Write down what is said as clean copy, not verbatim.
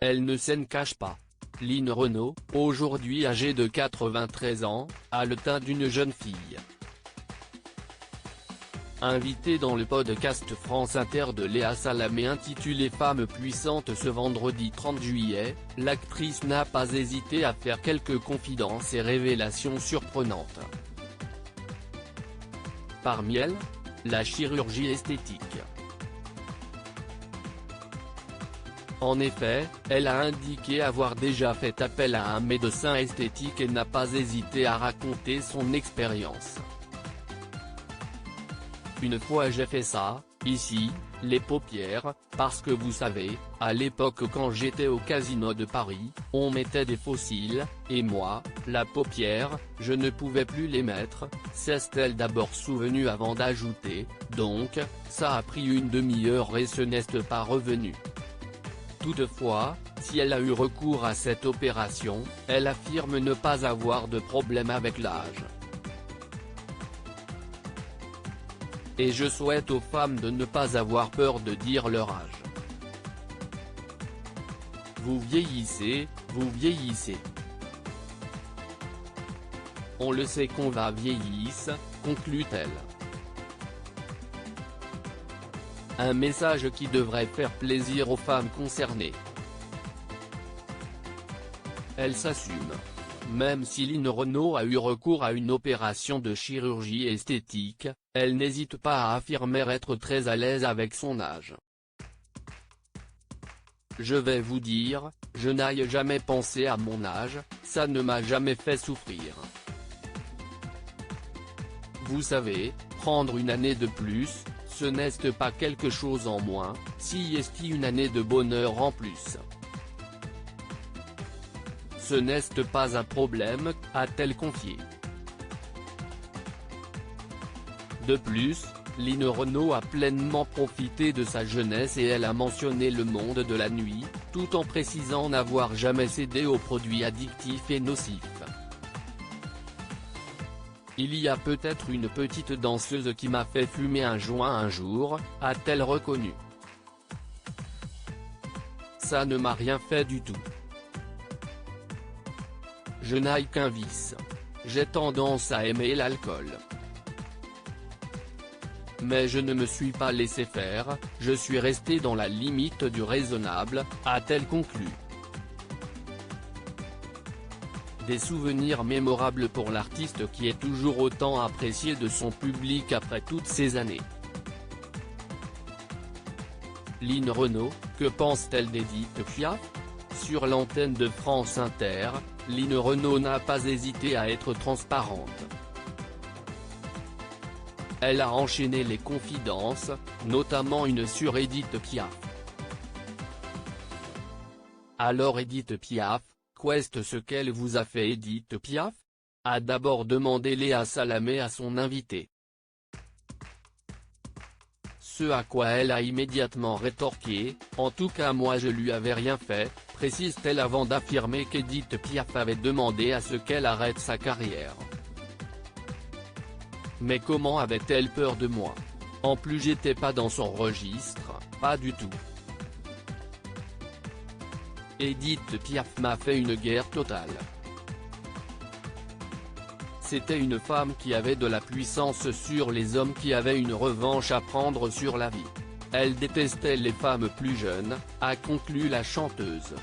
Elle ne s'en cache pas. Line Renaud, aujourd'hui âgée de 93 ans, a le teint d'une jeune fille. Invitée dans le podcast France Inter de Léa Salamé intitulé Femme puissante ce vendredi 30 juillet, l'actrice n'a pas hésité à faire quelques confidences et révélations surprenantes. Parmi elles, la chirurgie esthétique. En effet, elle a indiqué avoir déjà fait appel à un médecin esthétique et n'a pas hésité à raconter son expérience. Une fois j'ai fait ça, ici, les paupières, parce que vous savez, à l'époque quand j'étais au Casino de Paris, on mettait des faux cils, et moi, la paupière, je ne pouvais plus les mettre, s'est-elle d'abord souvenue avant d'ajouter, donc, ça a pris une demi-heure et ce n'est pas revenu. Toutefois, si elle a eu recours à cette opération, elle affirme ne pas avoir de problème avec l'âge. Et je souhaite aux femmes de ne pas avoir peur de dire leur âge. Vous vieillissez, vous vieillissez. On le sait qu'on va vieillir, conclut-elle. Un message qui devrait faire plaisir aux femmes concernées. Elle s'assume. Même si Line Renaud a eu recours à une opération de chirurgie esthétique, elle n'hésite pas à affirmer être très à l'aise avec son âge. Je vais vous dire, je n'ai jamais pensé à mon âge, ça ne m'a jamais fait souffrir. Vous savez, prendre une année de plus, ce n'est pas quelque chose en moins, si est une année de bonheur en plus. Ce n'est pas un problème, a-t-elle confié. De plus, Line Renaud a pleinement profité de sa jeunesse et elle a mentionné le monde de la nuit, tout en précisant n'avoir jamais cédé aux produits addictifs et nocifs. Il y a peut-être une petite danseuse qui m'a fait fumer un joint un jour, a-t-elle reconnu. Ça ne m'a rien fait du tout. Je n'ai qu'un vice. J'ai tendance à aimer l'alcool. Mais je ne me suis pas laissé faire, je suis resté dans la limite du raisonnable, a-t-elle conclu. Des souvenirs mémorables pour l'artiste qui est toujours autant apprécié de son public après toutes ces années. Line Renaud, que pense-t-elle d'Édith Piaf ? Sur l'antenne de France Inter, Line Renaud n'a pas hésité à être transparente. Elle a enchaîné les confidences, notamment une sur Édith Piaf. Alors Édith Piaf, qu'est-ce ce qu'elle vous a fait Édith Piaf ? A d'abord demandé Léa Salamé à son invité. Ce à quoi elle a immédiatement rétorqué, en tout cas moi je lui avais rien fait, précise-t-elle avant d'affirmer qu'Édith Piaf avait demandé à ce qu'elle arrête sa carrière. Mais comment avait-elle peur de moi ? En plus j'étais pas dans son registre, pas du tout. Édith Piaf m'a fait une guerre totale. C'était une femme qui avait de la puissance sur les hommes qui avaient une revanche à prendre sur la vie. Elle détestait les femmes plus jeunes, a conclu la chanteuse.